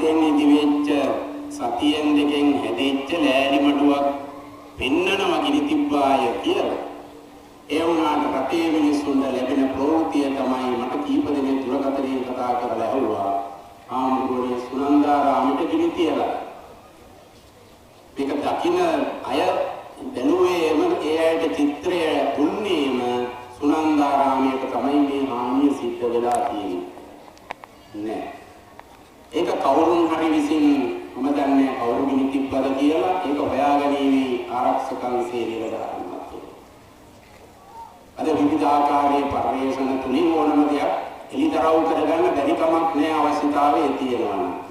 අලුතෙන් ඉදිවෙච්ච සතියෙන් දෙකෙන් හැදෙච්ච ලෑලි මඩුවක් පෙන්නනවා ගිනි තිබ්බාය කියලා. ඒ වුණාට රටේ මිනිස්සුන්ට ලැබෙන ප්‍රවෘත්තිය තමයි මට කීප දෙනෙක් දුරකථනයෙන් කතා කරලා ඇහුවා. ආමුදුනේ සුනන්දාරාමයට ගිනි තියලා. මේක දකින්න අය දැනුවේම ඒ ඇයට චිත්‍රය දුන්නේම සුනන්දාරාමයට තමයි මේ හානිය සිද්ධ වෙලා තියෙන්නේ. නෑ. ඒක කවුරුන් හරි විසින් මම දන්නේ කවුරු ගිනි තිබ්බද කියලා ඒක හොයාගැනීමේ ආරක්ෂකංශයේ නිලධාරීන්වත්. අද විවිධ ආකාරයේ පරිශ්‍රණ තුලින් ඕනම දෙයක් එලිදරව් කරගන්න බැරි කමක් නෑ අවශ්‍යතාවයේ තියෙනවා.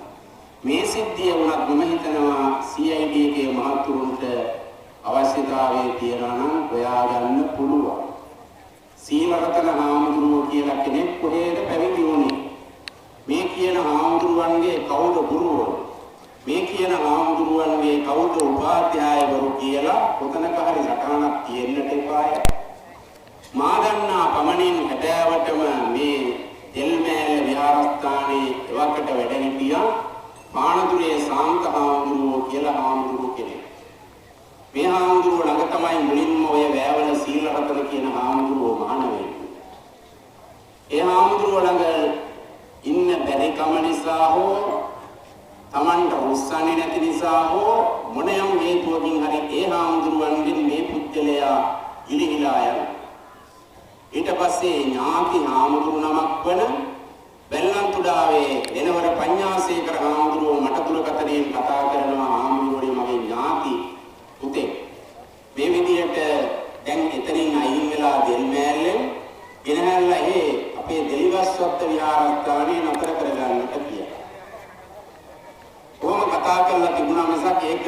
මේ සිද්ධිය වුණත් මම හිතනවා CID එකේ මහතුරුන්ට අවශ්‍යතාවයේ තියනවා නම් හොයාගන්න පුළුවන්. සීලරතන හාමුදුරුවෝ කියලා කෙනෙක් කොහෙද පැවිදි වුණේ? මේ කියන හාමුදුරුවන්ගේ කවුද ගුරුවරු? මේ කියන හාමුදුරුවන්ගේ කවුද උපාධ්‍යායවරු කියලා කොතනක හරි සටහනක් තියෙන්නට එපාය. මා දන්නා පමණින් හැබෑවටම මේ තෙල්මෑල්ල විහාරස්ථානයේ එවකට වැඩ සිටියා පානදුරේ සාන්ත හාමුදුරුවෝ කියලා හාමුදුරුවෝ කෙනෙක්. මේ හාමුදුරුවෝ ළඟ තමයි මුලින්ම ඔය වැවල සීලරතන කියන හාමුදුරුවෝ මහාන වෙන්නේ. ඒ හාමුදුරුවෝ ළඟ ඉන්න බැරි කම නිසා හෝ Tamanට උස්සන්නේ නැති නිසා හෝ මොනියම් හේතුවකින් හරි ඒ හාමුදුරුවන්ගෙන් මේ පුද්ගලයා ඉලිහිලා යනවා. ඊට පස්සේ ඥාති හාමුදුරු නමක් වන බැල්ලන්තුඩාවේ වෙනවර පඤ්ඤාසේකර හාමුදුරුවෝ මට දුරකථනයෙන් කතා කරනවා හාමුදුරුවෝ මගේ ඥාති පුතේ මේ විදියට දැන් එතනින් අයින් වෙලා දෙල්මෑල්ලෙන් ගෙනහැල්ලා අපේ දෙලිවස්වත්ත විහාරස්ථානයේ නතර කරගන්නට කියලා. කොහොම කතා කරලා තිබුණා මිසක් ඒක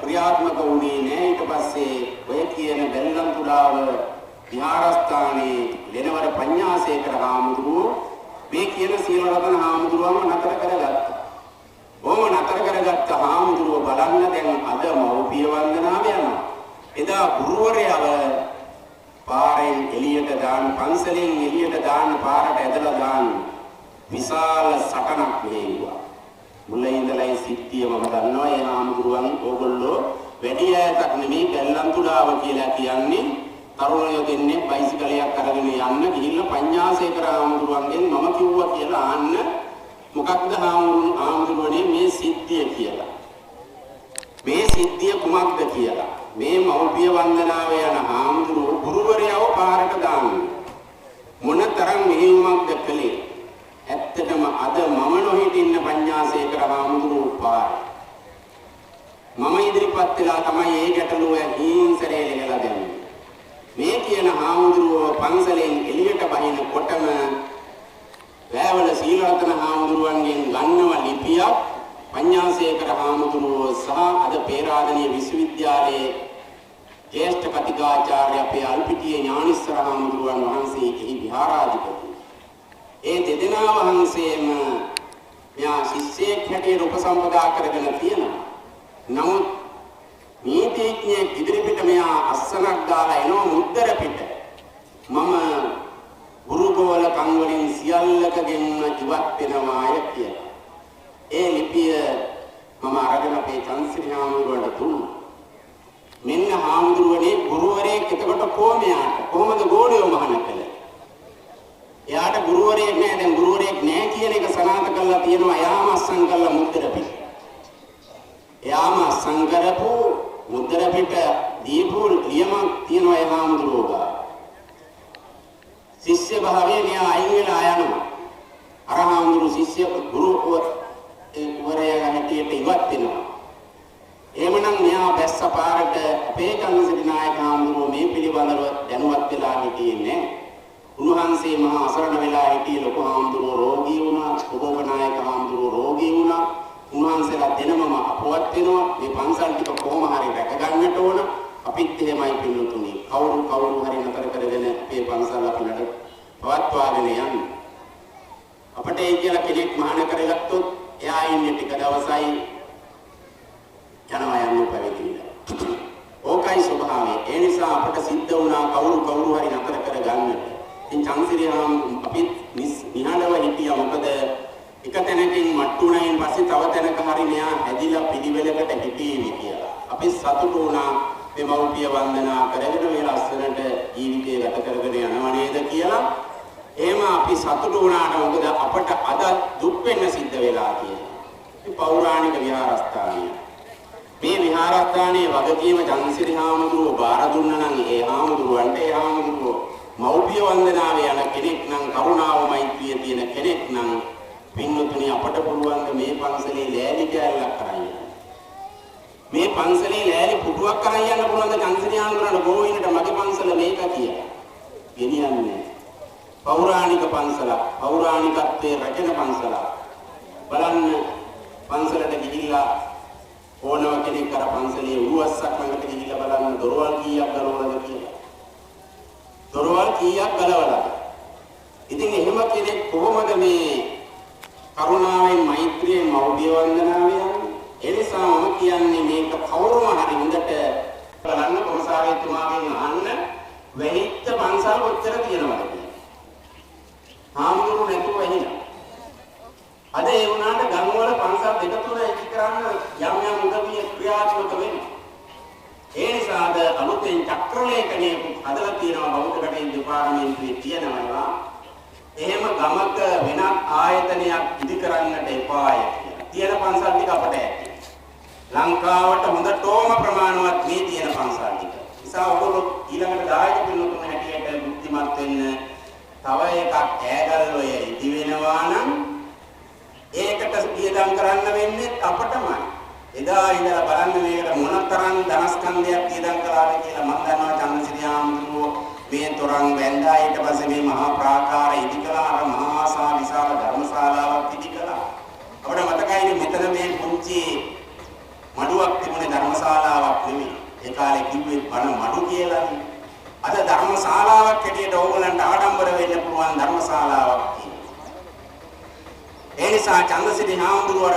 ක්‍රියාත්මක වුණේ නැහැ. ඊට පස්සේ ඔය කියන බැල්ලන්තුඩාව විහාරස්ථානයේ වෙනවර පඤ්ඤාසේකර හාමුදුරුවෝ මේ කියන සීලරතන හාමුදුරුවම නතර කරගත්තා. කොහොම නතර කරගත්ත හාමුදුරුවෝ බලන්න දැන් අද මෞපිය වන්දනාව යනවා. එදා ගුරුවරයව පාරෙන් එළියට දාන පන්සලෙන් එළියට දාන පාරට ඇදලා දාන විශාල සටනක් මෙහෙයුවා. මුලින් ඉඳලා සිද්ධිය මම දන්නවා ඒ හාමුදුරුවන් ඕගොල්ලෝ වැඩි ඈතක් නෙමෙයි බැල්ලන්තුඩාව කියලා කියන්නේ තරුණයෝ දෙන්නේ බයිසිකලයක් අරගෙන යන්න ගිහිල්ලා පඤ්ඤාසේකර හාමුදුරුවන්ගෙන් මම කිව්වා කියලා අහන්න මොකක්ද හාමුදුරුවනේ මේ සිද්ධිය කියලා. මේ සිද්ධිය කුමක්ද කියලා. මේ මෞපිය වන්දනාව යන හාමුදුරුවෝ ගුරුවරයව පාරට දාන්නේ. මොනතරම් මෙහෙයුමක්ද කළේ. ඇත්තටම අද මම නොහිටින්න පඤ්ඤාසේකර හාමුදුරුවෝ පාරේ. මම ඉදිරිපත් වෙලා තමයි ඒ ගැටලුව හිංසරේ ලෙගලා දෙන්නේ. මේ කියන හාමුදුරුවෝ පන්සලෙන් එළියට බහිනකොටම වැවල සීලරතන හාමුදුරුවන්ගෙන් ගන්නව ලිපියක් පඤ්ඤාසේකර හාමුදුරුවෝ සහ අද පේරාදෙණිය විශ්වවිද්‍යාලයේ ජ්‍යෙෂ්ඨ කතිකාචාර්ය අපේ අල්පිටියේ ඥානිස්සර හාමුදුරුවන් වහන්සේ එහි විහාරාධිපති. ඒ දෙදෙනා වහන්සේම මෙයා ශිෂ්‍යයෙක් හැටියට උපසම්පදා කරගෙන තියෙනවා. නමුත් නීතිඥයෙක් ඉදිරිපිට මෙයා අස්සනක් දාලා එනවා මුද්දර පිට. මම ගුරුගෝල කන් වලින් සියල්ලකගෙන් ඉවත් වෙනවාය කියලා. ඒ ලිපිය මම අරගෙන අපේ චන්සිරි හාමුදුරුවන්ට දුන්නා. මෙන්න හාමුදුරුවනේ ගුරුවරයෙක් එතකොට කොහොමද ගෝලියෝ මහාන කළේ? එයාට ගුරුවරයෙක් නෑ. දැන් ගුරුවරයෙක් නෑ කියන එක සනාථ කරලා තියෙනවා. යාම අස්සන් කළා මුද්දර පිට. යාම අස්සන් කරපු මුද්දර පිට දීපු ලියමක් තියෙනවා ඒ හාමුදුරුවෝ. ශිෂ්‍ය භාවයේ මෙයා අයින් වෙලා යනවා. අර හාමුදුරු ශිෂ්‍ය ගුරුවරයා හැටියට ඉවත් වෙනවා. එහෙමනම් මෙයා බැස්ස පාරට අපේ කන්සිරි නායක හාමුදුරුවෝ මේ පිළිබඳව දැනුවත් වෙලා හිටියේ නැහැ. උන්වහන්සේ මහා අසරණ වෙලා හිටියේ ලොකු හාමුදුරුවෝ රෝගී වුණා. උපෝග නායක හාමුදුරුවෝ රෝගී වුණා. උන්වහන්සේලා දෙනමම අපවත් වෙනවා. මේ පන්සල් ටික කොහොම හරි රැක ගන්නට ඕන. අපිත් එහෙමයි පිළිතුරුනි. කවුරු හරි නතර කරගෙන මේ පන්සල් අපිට පවත්වාගෙන යන්න. අපිට ඒ කියලා කෙනෙක් මහාන කරගත්තොත් එයා ඉන්නේ ටික දවසයි යනවා යන්න පැවිදිලා. ඕකයි ස්වභාවය. ඒ නිසා අපිට සිද්ධ වුණා කවුරු හරි නතර කරගන්නට. ඉතින් චන්සිරි අපිත් නිහඬව හිටියා. මොකද එක තැනකින් මට්ටු වුණායින් පස්සේ තව තැනක මෙයා හැදිලා පිළිවෙලකට හිටියේ කියලා. අපි සතුටු වුණා මේ මව්පිය වන්දනා කරගෙන මේ ලස්සනට ජීවිතය ගත කරගෙන යනවා නේද කියලා. එහෙම අපි සතුටු වුණාට මොකද අපට අද දුක් වෙන්න සිද්ධ වෙලා කියලා. මේ පෞරාණික විහාරස්ථානය. මේ විහාරස්ථානයේ වගකීම චන්දසිරි හාමුදුරුවෝ බාර දුන්නා නම් ඒ හාමුදුරුවන්ට ඒ හාමුදුරුවෝ මෞපිය වන්දනාවේ යන කෙනෙක් නම් කරුණාව මෛත්‍රිය තියෙන කෙනෙක් නම් පින්වතුනි අපට පුළුවන් මේ පන්සලේ ලෑලි කෑල්ලක් කරන් යන්න. මේ පන්සලේ ලෑලි පුටුවක් කරන් යන්න පුළුවන් ද චන්දසිරි හාමුදුරුවන්ට ගෝවින්දට මගේ පන්සල මේක කියලා. ගෙනියන්නේ. පෞරාණික පන්සලක්, පෞරාණිකත්වයේ රැකෙන පන්සලක්. බලන්න පන්සලට ගිහිල්ලා ඕනම කෙනෙක් අර පන්සලේ උරුවස්සක් ළඟට ගිහිල්ලා බලන්න දොරවල් කීයක් ගලවලාද කියලා. දොරවල් කීයක් ගලවලාද? ඉතින් එහෙම කෙනෙක් කොහොමද මේ කරුණාවෙන් මෛත්‍රියෙන් මෞර්ය වන්දනාව යන්නේ? ඒ නිසා මම කියන්නේ මේක කවුරුම හරි හොඳට බලන්න කොමසාරිතුමාගෙන් අහන්න වෙහිච්ච පන්සල් කොච්චර තියෙනවද කියලා. හාමුදුරුවෝ නැතුව එහිලා. අද ඒ වුණාට ගම්වල පන්සල් දෙක තුන ඉති කරන්න යම් යම් උදවිය ක්‍රියාත්මක වෙනවා. ඒ නිසා අද අලුතෙන් චක්‍රලේඛනයේ හදලා තියෙනවා බෞද්ධ කටයුතු දෙපාර්තමේන්තුවේ තියෙනවා. එහෙම ගමක වෙනත් ආයතනයක් ඉදි කරන්නට එපාය කියලා. තියෙන පන්සල් ටික අපට ඇති. ලංකාවට හොඳටම ප්‍රමාණවත් මේ තියෙන පන්සල් ටික. නිසා ඔයගොල්ලෝ ඊළඟට දායක පිළිතුරු හැටියට බුද්ධිමත් වෙන්න තව එකක් ඈගල් ඔය ඉදි වෙනවා නම් ඒකට පියදම් කරන්න වෙන්නේ අපටමයි. එදා ඉඳලා බලන්න මේකට මොනතරම් ධනස්කන්ධයක් පියදම් කළාද කියලා මම දන්නවා චන්දසිරි හාමුදුරුවෝ මේ තරම් වැන්දා ඊට පස්සේ මේ මහා ප්‍රාකාර ඉදි කළා අර මහා විශාල ධර්මශාලාවක් ඉදි කළා. අපිට මතකයි මෙතන මේ පුංචි මඩුවක් තිබුණේ ධර්මශාලාවක් නෙමෙයි. ඒ කාලේ කිව්වේ බණ මඩු කියලානේ. අද ධර්මශාලාවක් හැටියට ඕගලන්ට ආඩම්බර වෙන්න පුළුවන් ධර්මශාලාවක්. ඒ නිසා චන්දසිරි හාමුදුරුවෝ